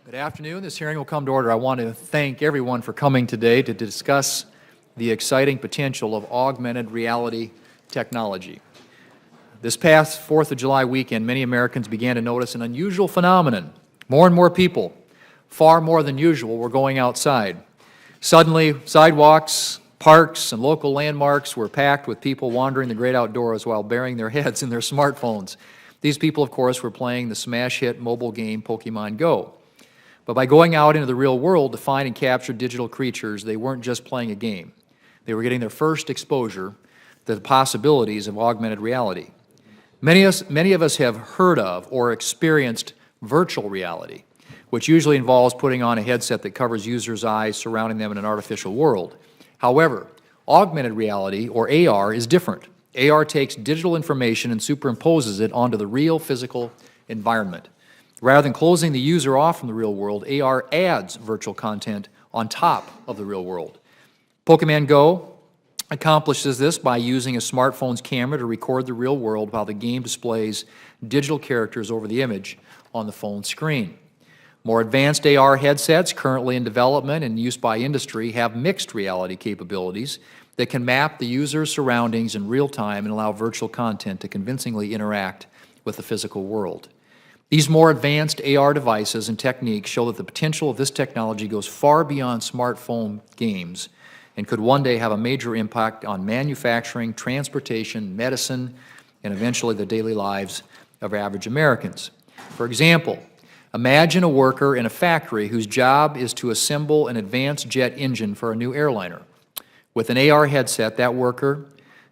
Good afternoon. This hearing will come to order. I want to thank everyone for coming today to discuss the exciting potential of augmented reality technology. This past 4th of July weekend, many Americans began to notice an unusual phenomenon. More and more people, far more than usual, were going outside. Suddenly, sidewalks, parks, and local landmarks were packed with people wandering the great outdoors while burying their heads in their smartphones. These people, of course, were playing the smash hit mobile game Pokemon Go. But by going out into the real world to find and capture digital creatures, they weren't just playing a game. They were getting their first exposure to the possibilities of augmented reality. Many of us have heard of or experienced virtual reality, which usually involves putting on a headset that covers users' eyes, surrounding them in an artificial world. However, augmented reality, or AR, is different. AR takes digital information and superimposes it onto the real physical environment. Rather than closing the user off from the real world, AR adds virtual content on top of the real world. Pokemon Go accomplishes this by using a smartphone's camera to record the real world while the game displays digital characters over the image on the phone screen. More advanced AR headsets currently in development and use by industry have mixed reality capabilities that can map the user's surroundings in real time and allow virtual content to convincingly interact with the physical world. These more advanced AR devices and techniques show that the potential of this technology goes far beyond smartphone games and could one day have a major impact on manufacturing, transportation, medicine, and eventually the daily lives of average Americans. For example, imagine a worker in a factory whose job is to assemble an advanced jet engine for a new airliner. With an AR headset, that worker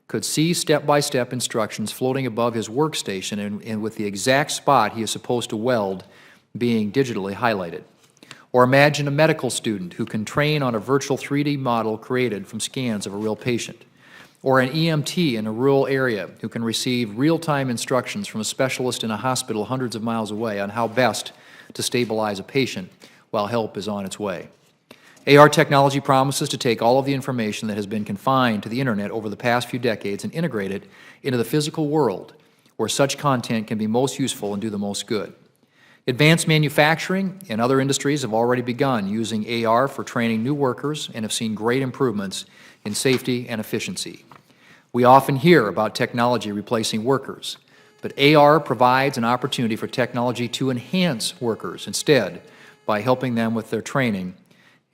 could see step-by-step instructions floating above his workstation and with the exact spot he is supposed to weld being digitally highlighted. Or imagine a medical student who can train on a virtual 3D model created from scans of a real patient. Or an EMT in a rural area who can receive real-time instructions from a specialist in a hospital hundreds of miles away on how best to stabilize a patient while help is on its way. AR technology promises to take all of the information that has been confined to the internet over the past few decades and integrate it into the physical world where such content can be most useful and do the most good. Advanced manufacturing and other industries have already begun using AR for training new workers and have seen great improvements in safety and efficiency. We often hear about technology replacing workers, but AR provides an opportunity for technology to enhance workers instead by helping them with their training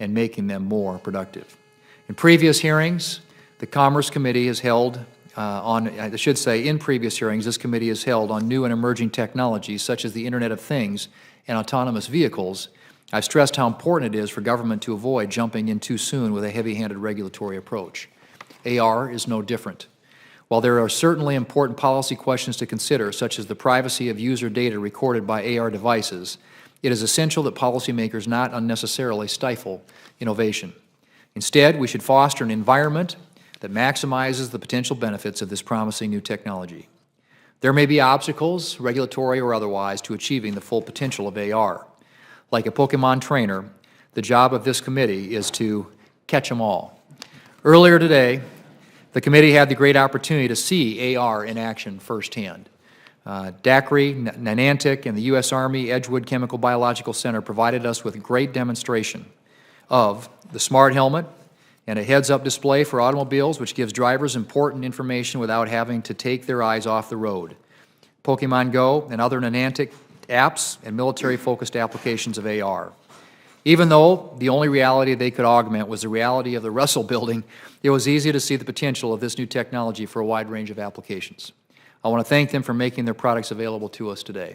and making them more productive. In previous hearings, the Commerce Committee has held in previous hearings, this committee has held on new and emerging technologies such as the Internet of Things and autonomous vehicles. I've stressed how important it is for government to avoid jumping in too soon with a heavy-handed regulatory approach. AR is no different. While there are certainly important policy questions to consider, such as the privacy of user data recorded by AR devices, it is essential that policymakers not unnecessarily stifle innovation. Instead, we should foster an environment that maximizes the potential benefits of this promising new technology. There may be obstacles, regulatory or otherwise, to achieving the full potential of AR. Like a Pokemon trainer, the job of this committee is to catch them all. Earlier today, the committee had the great opportunity to see AR in action firsthand. DACRI, Niantic, and the U.S. Army Edgewood Chemical Biological Center provided us with a great demonstration of the smart helmet and a heads-up display for automobiles, which gives drivers important information without having to take their eyes off the road. Pokemon Go and other Niantic apps and military-focused applications of AR. Even though the only reality they could augment was the reality of the Russell Building, it was easy to see the potential of this new technology for a wide range of applications. I want to thank them for making their products available to us today.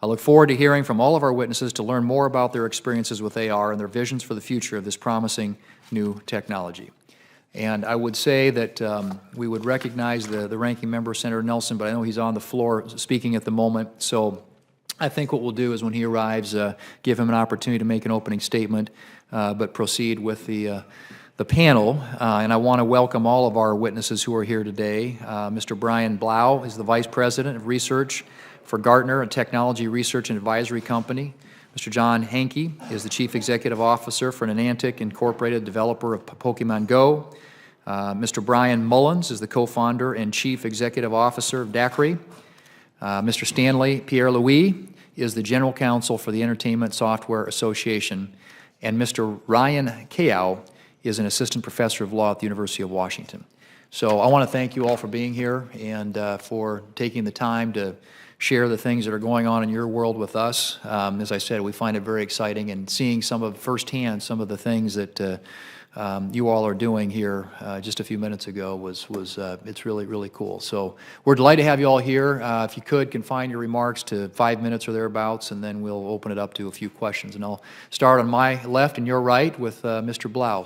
I look forward to hearing from all of our witnesses to learn more about their experiences with AR and their visions for the future of this promising new technology. And I would say that we would recognize the ranking member, Senator Nelson, but I know he's on the floor speaking at the moment. So I think what we'll do is when he arrives, give him an opportunity to make an opening statement, but proceed with the panel, and I want to welcome all of our witnesses who are here today. Mr. Brian Blau is the Vice President of Research for Gartner, a technology research and advisory company. Mr. John Hankey is the Chief Executive Officer for Niantic Incorporated, developer of Pokemon Go. Mr. Brian Mullins is the co-founder and Chief Executive Officer of DACRI. Mr. Stanley Pierre-Louis is the General Counsel for the Entertainment Software Association, and Mr. Ryan Kao is an Assistant Professor of Law at the University of Washington. So I want to thank you all for being here and for taking the time to share the things that are going on in your world with us. As I said, we find it very exciting, and seeing firsthand some of the things that you all are doing here just a few minutes ago it's really cool. So we're delighted to have you all here. If you could confine your remarks to 5 minutes or thereabouts, and then we'll open it up to a few questions. And I'll start on my left and your right with Mr. Blau.